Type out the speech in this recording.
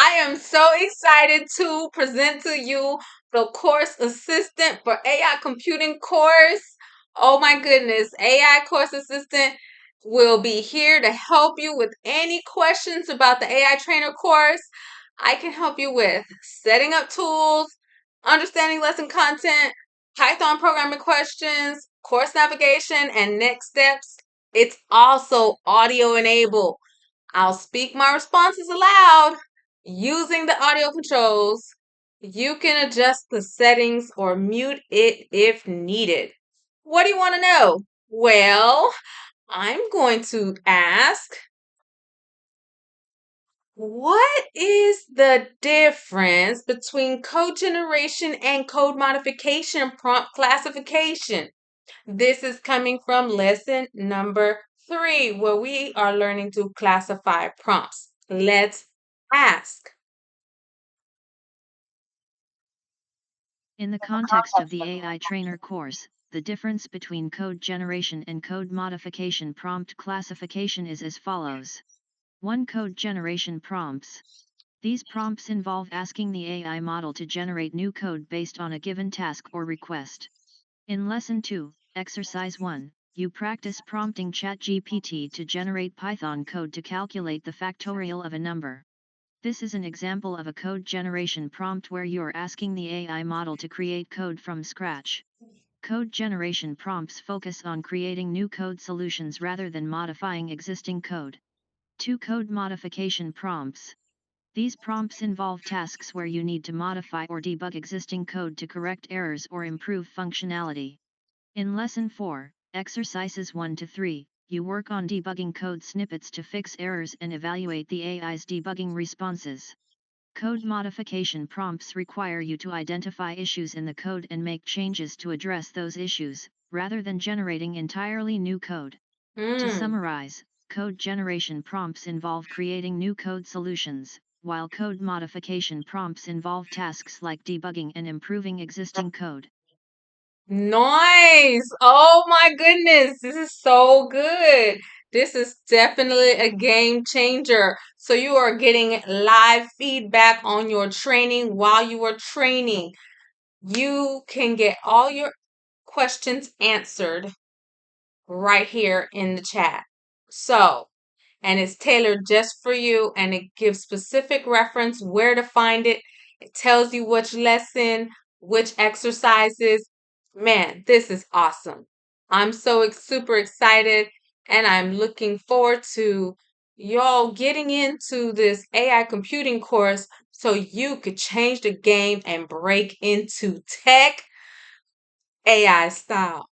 I am so excited to present to you the course assistant for AI computing course. Oh my goodness, AI course assistant will be here to help you with any questions about the AI trainer course. I can help you with setting up tools, understanding lesson content, Python programming questions, course navigation, and next steps. It's also audio enabled. I'll speak my responses aloud using the audio controls. You can adjust the settings or mute it if needed. What do you want to know? Well, I'm going to ask, what is the difference between code generation and code modification prompt classification? This is coming from lesson number 3, where we are learning to classify prompts. Let's ask. In the context of the AI Trainer course, the difference between code generation and code modification prompt classification is as follows. 1. Code generation prompts. These prompts involve asking the AI model to generate new code based on a given task or request. In Lesson 2, Exercise 1, you practice prompting ChatGPT to generate Python code to calculate the factorial of a number. This is an example of a code generation prompt where you're asking the AI model to create code from scratch. Code generation prompts focus on creating new code solutions rather than modifying existing code. 2. Code modification prompts. These prompts involve tasks where you need to modify or debug existing code to correct errors or improve functionality. In Lesson 4, Exercises 1 to 3, you work on debugging code snippets to fix errors and evaluate the AI's debugging responses. Code modification prompts require you to identify issues in the code and make changes to address those issues, rather than generating entirely new code. To Hmm. summarize, code generation prompts involve creating new code solutions, while code modification prompts involve tasks like debugging and improving existing code. Nice. Oh my goodness. This is so good. This is definitely a game changer. So you are getting live feedback on your training while you are training. You can get all your questions answered right here in the chat. So, and it's tailored just for you, and it gives specific reference where to find it. It tells you which lesson, which exercises. Man, this is awesome. I'm so super excited, and I'm looking forward to y'all getting into this AI computing course so you could change the game and break into tech AI style.